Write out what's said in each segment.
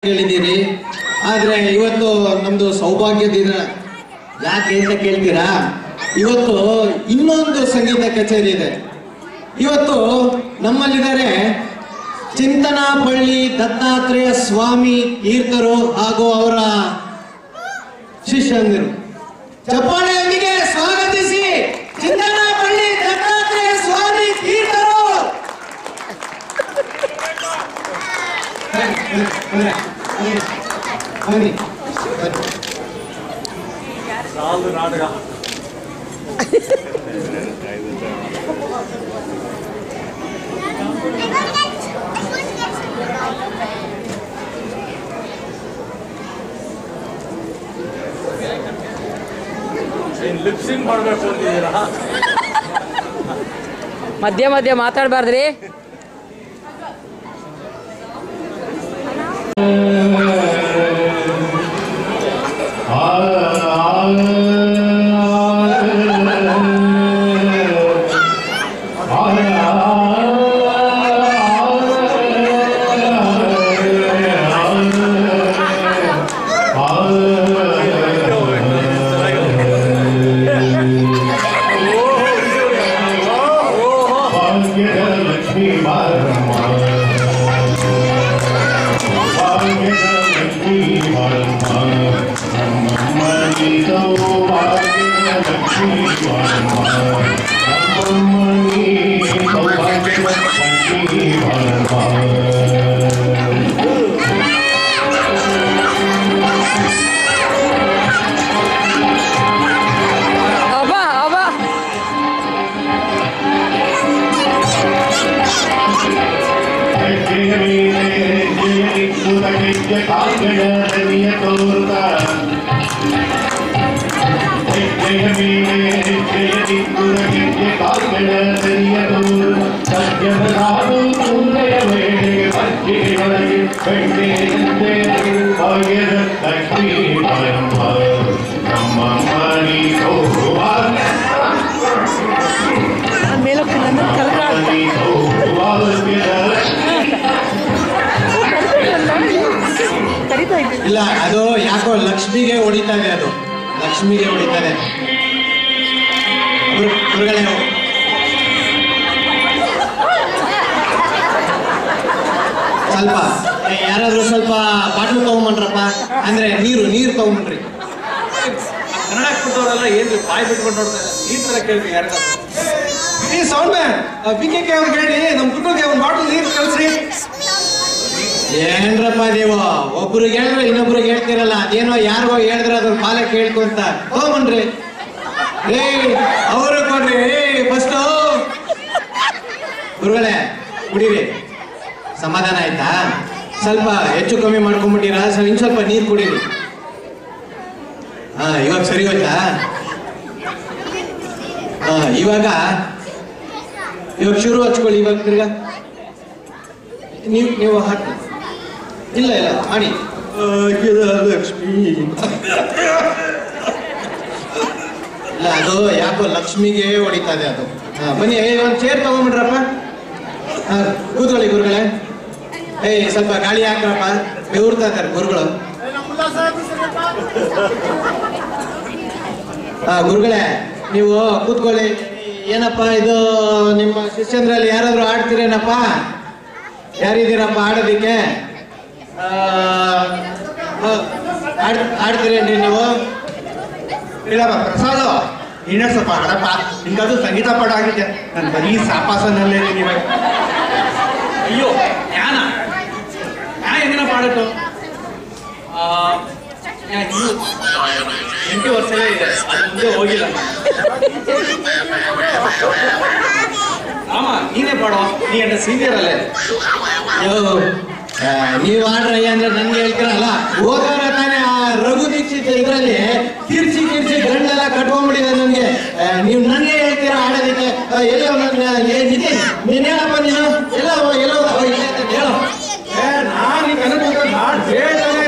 ಹೇಳಿದ್ದೀರಿ. ಆದ್ರೆ ಇವತ್ತು ನಮ್ದು ಸೌಭಾಗ್ಯ ದಿನ. ಯಾಕೆ ಅಂತ ಕೇಳ್ತೀರಾ? ಇವತ್ತು ಇನ್ನೊಂದು ಸಂಗೀತ ಕಚೇರಿ ಇದೆ. ಇವತ್ತು ನಮ್ಮಲ್ಲಿದ್ದಾರೆ ಚಿಂತನಾಪಳ್ಳಿ ದತ್ತಾತ್ರೇಯ ಸ್ವಾಮಿ ತೀರ್ಥರು ಹಾಗೂ ಅವರ ಶಿಷ್ಯಂದಿರು. ಚಪ್ಪಾಳೆಯೊಂದಿಗೆ ಸ್ವಾಗತಿಸಿ ಚಿಂತನಾಪಳ್ಳಿ ದತ್ತಾತ್ರೇಯ ಸ್ವಾಮಿ ತೀರ್ಥರು. ನಾಟಕ ಲಿಪ್ಸಿಂಗ್ ಮಾಡಬೇಕು ಅಂತಿದ್ದೀರಾ? ಮಧ್ಯ ಮಧ್ಯ ಮಾತಾಡಬಾರ್ದ್ರಿ. ಇಲ್ಲ, ಅದು ಯಾಕೋ ಲಕ್ಷ್ಮಿಗೆ ಹೊಡಿತಾನೆ. ಅದು ಲಕ್ಷ್ಮಿಗೆ ಹೊಡಿತಾನೆ. ಸ್ವಲ್ಪ ಯಾರಾದ್ರೂ ಸ್ವಲ್ಪ ಬಾಟ್ಲು ತಗೊಂಬನ್ರಪ್ಪ. ಅಂದ್ರೆ ನೀರು ತಗೊಂಬನ್ರಿ. ಕನ್ನಡ ಕೊಟ್ಟವರೆಲ್ಲ ಏನ್ರಿ ಬಾಯ್ ಬಿಟ್ಕೊಂಡು ನೋಡ್ತಾರೆ? ಈ ತರ ಕೇಳ್ರಿ ಯಾರಿಗಾದ್ರು. ಈ ಸೌಂಡ್ ಮ್ಯಾನ್ ಪಿಕೆ ಅವ್ರಿಗೆ ಹೇಳಿ ನಮ್ ಕುಟುಂಬಕ್ಕೆ ಒಂದು ಬಾಟ್ಲು ನೀರು ಕಳ್ಸ್ರಿ. ಏನ್ರಪ್ಪ ನೀವು ಒಬ್ರಿಗೆ ಹೇಳಿದ್ರೆ ಇನ್ನೊಬ್ರಿಗೆ ಹೇಳ್ತಿರಲ್ಲ. ಅದೇನೋ ಯಾರಿಗೋ ಹೇಳಿದ್ರೆ ಅದ್ರ ಪಾಲ ಕೇಳ್ಕೊಂತ ತಗೊಂಬನ್ರಿ. ಅವರು ಕೊಡ್ರಿ. ಫಸ್ಟ್ ಗುರುಗಳೇ ಕುಡೀರಿ. ಸಮಾಧಾನ ಆಯ್ತಾ? ಸ್ವಲ್ಪ ಹೆಚ್ಚು ಕಮ್ಮಿ ಮಾಡ್ಕೊಂಡ್ಬಿಟ್ಟಿರಾ? ಇನ್ ಸ್ವಲ್ಪ ನೀರು ಕುಡೀರಿ. ಇವಾಗ ಸರಿ ಹೋಯ್ತಾ? ಇವಾಗ ಶುರು ಹಚ್ಕೊಳ್ಳಿ. ಇವಾಗ ತಿರ್ಗಾ ನೀವು ಹಾಕಿ. ಇಲ್ಲ ಮಾಡಿ. ಲಕ್ಷ್ಮಿ ಇಲ್ಲ, ಅದು ಯಾಕೋ ಲಕ್ಷ್ಮಿಗೆ ಹೊಡಿತದೆ ಅದು. ಬನ್ನಿ, ಒಂದು ಚೇರ್ ತಗೊಂಡ್ಬಿಡ್ರಪ್ಪ. ಕೂತ್ಕೊಳ್ಳಿ ಗುರುಗಳೇ. ಸ್ವಲ್ಪ ಗಾಳಿ ಹಾಕ್ರಪ್ಪ. ಬೆವರ್ತಾ ಇದ್ದಾರೆ ಗುರುಗಳು. ಗುರುಗಳೇ ನೀವು ಕೂತ್ಕೊಳ್ಳಿ. ಏನಪ್ಪ ಇದು ನಿಮ್ಮ ಶಿಷ್ಯಂದ್ರಲ್ಲಿ ಯಾರಾದ್ರೂ ಆಡ್ತೀರೇನಪ್ಪ? ಯಾರಿದ್ದೀರಪ್ಪ ಆಡೋದಿಕ್ಕೆ? ಆಡ್ತೀರೇನ್ರಿ ನೀವು? ಇಲ್ಲಪ್ಪ ಪ್ರಸಾದ, ಇನ್ನೇ ಸ್ವಲ್ಪ ಹಾಡಪ್ಪ. ನಿಮ್ಗದು ಸಂಗೀತ ಪಾಠ ಆಗಿದೆ. ನಾನು ಬರೀ ಸಾಪಾಸನಲ್ಲೇ ಇವಾಗ. ಅಯ್ಯೋ ಜ್ಞಾನ ಹೆಂಗನ ಪಾಡಟ್ಟು? 8 ವರ್ಷವೇ ಇದೆ, ಅದು ಮುಂದೆ ಹೋಗಿಲ್ಲ. ನೀನೇ ಪಾಡೋ, ನೀ ಅಂತ ಸೀನಿಯರ್ ಅಲ್ಲೇ. ನೀವು ಆಡ್ರಯ್ಯ ಅಂದ್ರೆ ನನ್ಗೆ ಹೇಳ್ತೀರಲ್ಲ. ಹೋಗೋರ ತಾನೇ ಆ ರಘು ದೀಕ್ಷಿತ್ ಇದರಲ್ಲಿ ಕಿರ್ಚಿ ಗಂಡೆಲ್ಲ ಕಟ್ಕೊಂಡ್ಬಿಟ್ಟಿದೆ ನನ್ಗೆ. ನೀವು ನನ್ಗೆ ಹೇಳ್ತೀರಾ ಆಡೋದಿಕ್ಕೆ? ಎಲ್ಲೋ ನೀನೇನಪ್ಪ ನೀನು? ಎಲ್ಲೋ ಹೇಳೋ. ನಾನು ಹೇಳ್ತಾನೆ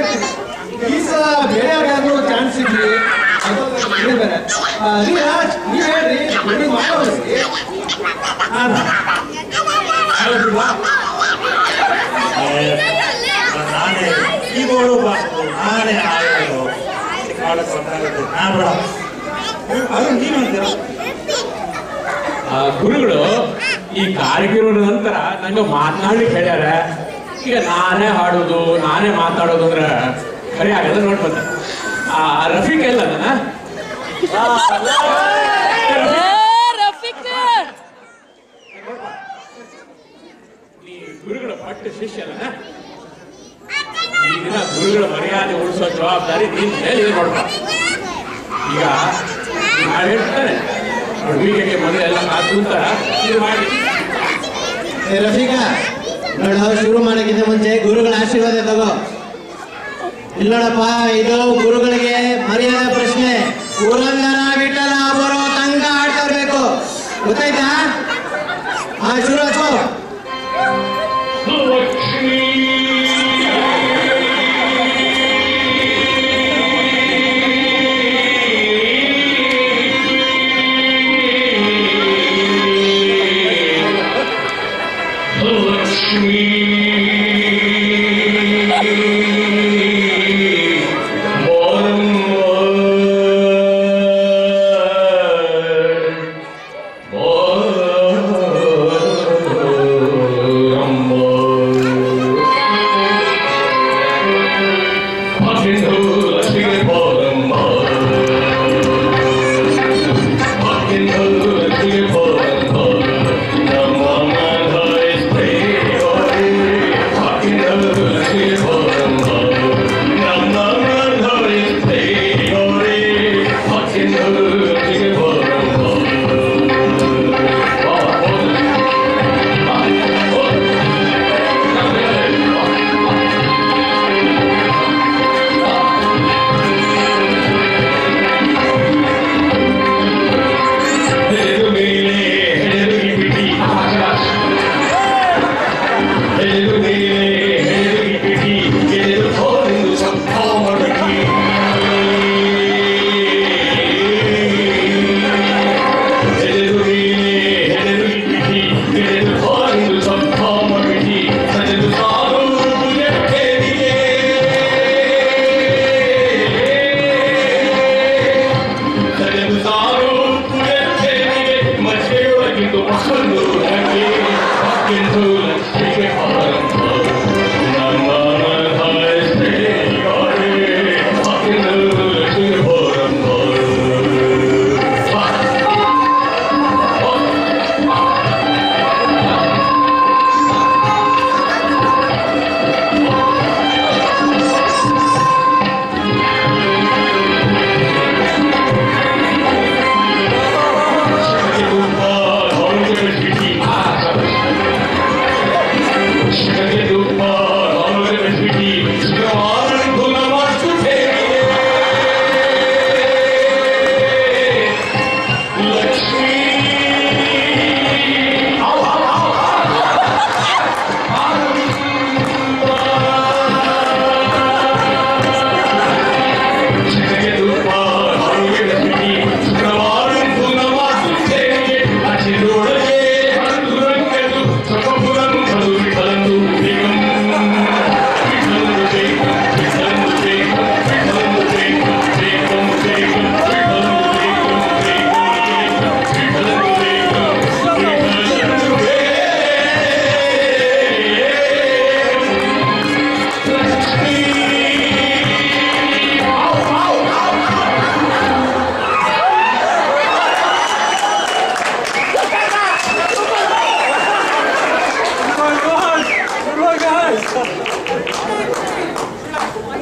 ಈ ಸಲ ಬೇರೆಯವ್ರಿಗಾದ್ರೂ ಚಾನ್ಸ್ ಇದ್ರಿ. ನೀವ್ ಹೇಳ್ರಿ, ನಾನೇ ಈ ಕೈಗೋಳು ಬಾಕು ನಾನೇ ಆಯೋದು ಅದು ನೀವಂತೀರ ಗುರುಗಳು ಈ ಕಾರ್ಯಕ್ರಮದ ನಂತರ ನಂಗೆ ಮಾತನಾಡ್ಲಿಕ್ಕೆ ಹೇಳ್ಯಾರ. ಈಗ ನಾನೇ ಹಾಡೋದು ನಾನೇ ಮಾತಾಡೋದು ಅಂದ್ರೆ ಖರೆ ಆಗಲ್ಲ. ನೋಡ್ಬಂದ ರಫೀಕ್ ಎಲ್ಲ ಈ ಗುರುಗಳ ಪಟ್ಟ ಶಿಷ್ಯ ಅಲ್ಲ. ಈ ದಿನ ಗುರುಗಳ ಮರ್ಯಾದೆ ಉಳಿಸೋ ಜವಾಬ್ದಾರಿ ನಿನ್ ಮೇಲೆ ನೋಡ್ಬ. ಈಗ ನಾಳೆ ಹೇಳ್ತಾರೆ ಹುಡುಗಿಗೆ ಮದುವೆ ಎಲ್ಲ ಕಾತುಂತಾರ ಇದು ಮಾಡಿ. ರಫೀಕಾ ನೋಡ, ಶುರು ಮಾಡೋಕ್ಕಿಂತ ಮುಂಚೆ ಗುರುಗಳ ಆಶೀರ್ವಾದ ತಗೋ. ಇಲ್ಲ ನೋಡಪ್ಪ, ಇದು ಗುರುಗಳಿಗೆ ಮರ್ಯಾದೆ ಪ್ರಶ್ನೆ. ಪುರಂದರ ವಿಠಲ ಬರೋ ತಂಗ ಆಡ್ತಾ ಇರ್ಬೇಕು, ಗೊತ್ತಾಯ್ತಾ? ಶುರು ಹಚ್ಚೋ.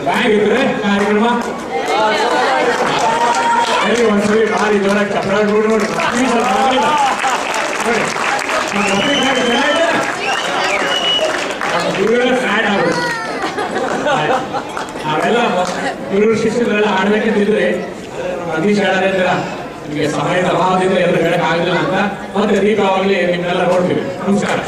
ಹೇಗಿದ್ರೆ ಕಾರ್ಯಕ್ರಮ ಒಂದ್ಸಲಿ ಭಾರಿ ಜೋರ ಚಪ್ರ ನೋಡಿ ನೋಡಿ ಗುರುಗಳ ಫ್ಯಾಟ್ ಆಗೋದು. ನಾವೆಲ್ಲ ಗುರುಗಳ ಶಿಷ್ಯರೆಲ್ಲ ಆಡ್ಬೇಕಿದ್ರೆ ಅತೀಶ್ ಹೇಳೋದ್ರಿಂದ ನಿಮಗೆ ಸಮಯದ ಅಭಾವದಿಂದ ಎಲ್ಲರೂ ಹೇಳಕ್ ಆಗಲಿಲ್ಲ ಅಂತ ಮತ್ತೆ ದೀಪಾವಳಿ ನಿಮ್ಮೆಲ್ಲ ನೋಡ್ತೀವಿ. ನಮಸ್ಕಾರ.